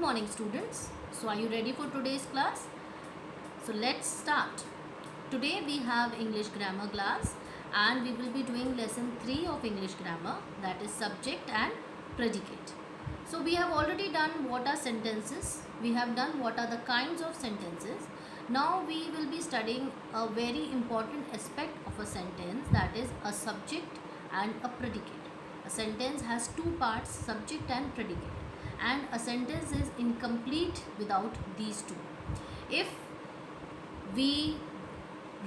morning students. So are you ready for today's class? So let's start. Today we have English grammar class and we will be doing lesson 3 of English grammar, that is subject and predicate. So we have already done what are sentences, we have done what are the kinds of sentences. Now we will be studying a very important aspect of a sentence, that is a subject and a predicate. A sentence has two parts, subject and predicate, and a sentence is incomplete without these two. If we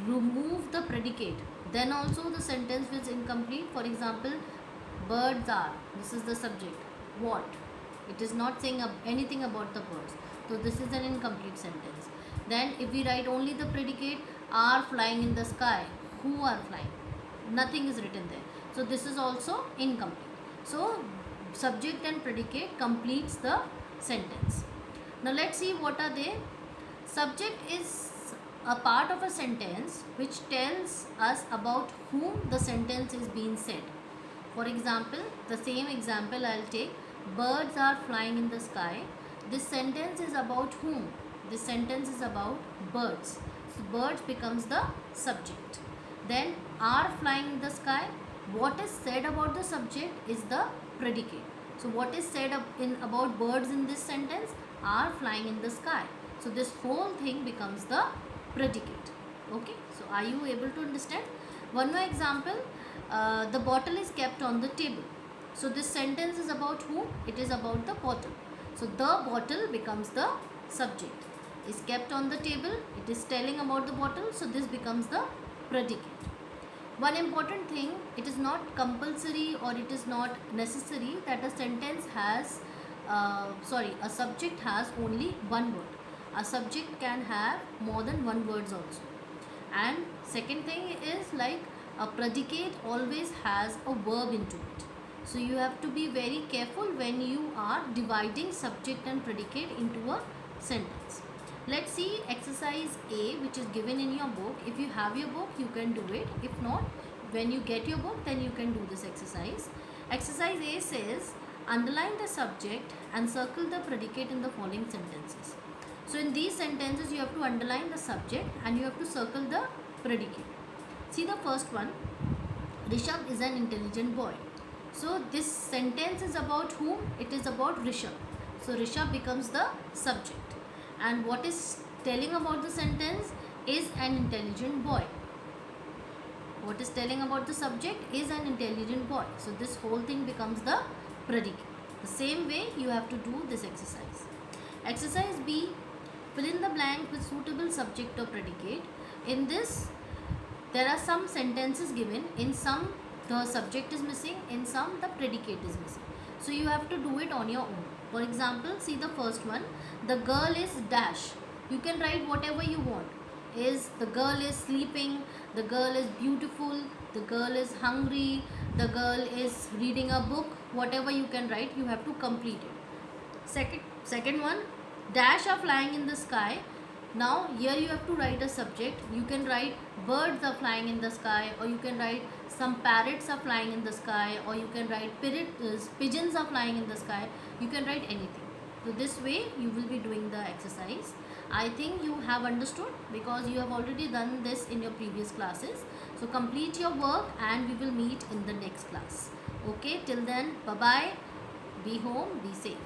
remove the predicate, then also the sentence is incomplete. For example, birds are, this is the subject, what? It is not saying anything about the birds, so this is an incomplete sentence. Then if we write only the predicate, are flying in the sky, who are flying, nothing is written there, so this is also incomplete. So subject and predicate completes the sentence. Now let's see what are they. Subject is a part of a sentence which tells us about whom the sentence is being said. For example, the same example I'll take, birds are flying in the sky. This sentence is about whom? This sentence is about birds. So birds becomes the subject. Then are flying in the sky. What is said about the subject is the predicate. So what is said about birds in this sentence? Are flying in the sky. So this whole thing becomes the predicate. Okay, so are you able to understand? One more example, the bottle is kept on the table. So this sentence is about whom? It is about the bottle. So the bottle becomes the subject. Is kept on the table, it is telling about the bottle, so this becomes the predicate. One important thing, it is not compulsory or it is not necessary that a sentence has, a subject has only one word. A subject can have more than one words also. And second thing is, like, a predicate always has a verb into it. So you have to be very careful when you are dividing subject and predicate into a sentence. Let's see exercise A, which is given in your book. If you have your book, you can do it. If not, when you get your book, then you can do this exercise. Exercise A says, underline the subject and circle the predicate in the following sentences. So in these sentences, you have to underline the subject and you have to circle the predicate. See the first one, Rishabh is an intelligent boy. So this sentence is about whom? It is about Rishabh. So Rishabh becomes the subject. And what is telling about the sentence is an intelligent boy. What is telling about the subject is an intelligent boy. So this whole thing becomes the predicate. The same way you have to do this exercise. Exercise B, fill in the blank with suitable subject or predicate. In this, there are some sentences given. In some, the subject is missing. In some, the predicate is missing. So you have to do it on your own. For example, see the first one. The girl is dash. You can write whatever you want. The girl is sleeping. The girl is beautiful. The girl is hungry. The girl is reading a book. Whatever you can write, you have to complete it. Second one. Dash are flying in the sky. Now here you have to write a subject. You can write birds are flying in the sky, or you can write some parrots are flying in the sky, or you can write pigeons are flying in the sky. You can write anything. So this way you will be doing the exercise. I think you have understood because you have already done this in your previous classes. So complete your work and we will meet in the next class. Okay, till then, bye bye. Be home, be safe.